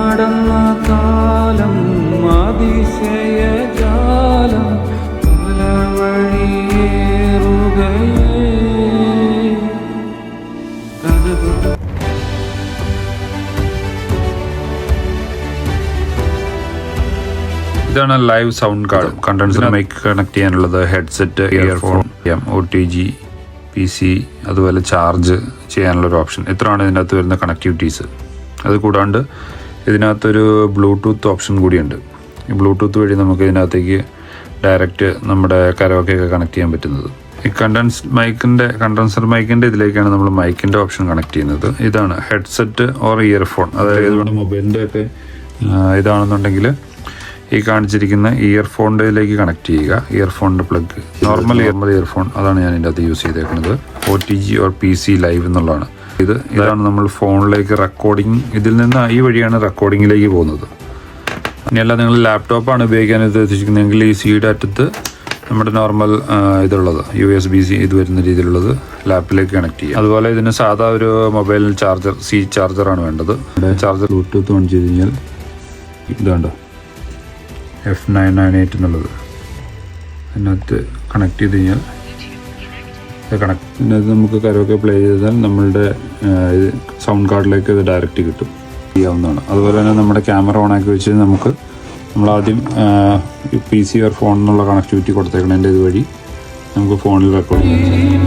നടന്ന കാലം അതിശയജാലം പല വഴിയേറുകയേ. ഇതാണ് live sound card. Condenser mic connect ചെയ്യാനുള്ളത്, ഹെഡ്സെറ്റ്, ഇയർഫോൺ, OTG, PC, അതുപോലെ ചാർജ് ചെയ്യാനുള്ളൊരു ഓപ്ഷൻ. ഇത്രയാണ് ഇതിനകത്ത് വരുന്ന കണക്ടിവിറ്റീസ്. അത് കൂടാണ്ട് ഇതിനകത്തൊരു ബ്ലൂടൂത്ത് ഓപ്ഷൻ കൂടിയുണ്ട്. ഈ ബ്ലൂടൂത്ത് വഴി നമുക്ക് ഇതിനകത്തേക്ക് ഡയറക്റ്റ് നമ്മുടെ കരോക്കെയൊക്കെ കണക്ട് ചെയ്യാൻ പറ്റുന്നത്. ഈ കണ്ടൻസർ മൈക്കിൻ്റെ ഇതിലേക്കാണ് നമ്മൾ മൈക്കിൻ്റെ ഓപ്ഷൻ കണക്ട് ചെയ്യുന്നത്. ഇതാണ് ഹെഡ്സെറ്റ് ഓർ ഇയർഫോൺ. അതായത് നമ്മുടെ മൊബൈലിൻ്റെ ഒക്കെ ഇതാണെന്നുണ്ടെങ്കിൽ ഈ കാണിച്ചിരിക്കുന്ന ഇയർഫോണിലേക്ക് കണക്ട് ചെയ്യുക. ഇയർഫോണിൻ്റെ പ്ലഗ്, നോർമൽ ഇയർഫോൺ, അതാണ് ഞാൻ ഇതിൻ്റെ അകത്ത് യൂസ് ചെയ്തേക്കുന്നത്. OTG ഓർ PC ലൈവ് എന്നുള്ളതാണ്. ഇതാണ് നമ്മൾ ഫോണിലേക്ക് റെക്കോർഡിങ്, ഇതിൽ നിന്ന് ഈ വഴിയാണ് റെക്കോർഡിങ്ങിലേക്ക് പോകുന്നത്. ഇനിയല്ല നിങ്ങൾ ലാപ്ടോപ്പാണ് ഉപയോഗിക്കാൻ ഉദ്ദേശിക്കുന്നതെങ്കിൽ ഈ സീഡ് അറ്റത്ത് നമ്മുടെ നോർമൽ ഇതുള്ളത് USB-C ഇത് വരുന്ന രീതിയിലുള്ളത് ലാപ്പിലേക്ക് കണക്ട് ചെയ്യുക. അതുപോലെ ഇതിന് സാധാ ഒരു മൊബൈൽ ചാർജർ, ചാർജറാണ് വേണ്ടത്. ചാർജർ ബ്ലൂടൂത്ത് ഓൺ ചെയ്ത് കഴിഞ്ഞാൽ ഇതുണ്ടോ F998 എന്നുള്ളത് അതിനകത്ത് കണക്ട് ചെയ്ത് കഴിഞ്ഞാൽ ഇതിനകത്ത് നമുക്ക് കരോക്കെ പ്ലേ ചെയ്താൽ നമ്മളുടെ സൗണ്ട് കാർഡിലേക്ക് ഇത് ഡയറക്റ്റ് കിട്ടും, ചെയ്യാവുന്നതാണ്. അതുപോലെ തന്നെ നമ്മുടെ ക്യാമറ ഓണാക്കി വെച്ച് നമ്മളാദ്യം PC ഓർ ഫോൺ എന്നുള്ള കണക്ടിവിറ്റി കൊടുത്തേക്കണതിൻ്റെ ഇതുവഴി നമുക്ക് ഫോണിൽ റെക്കോർഡ് ചെയ്യാം.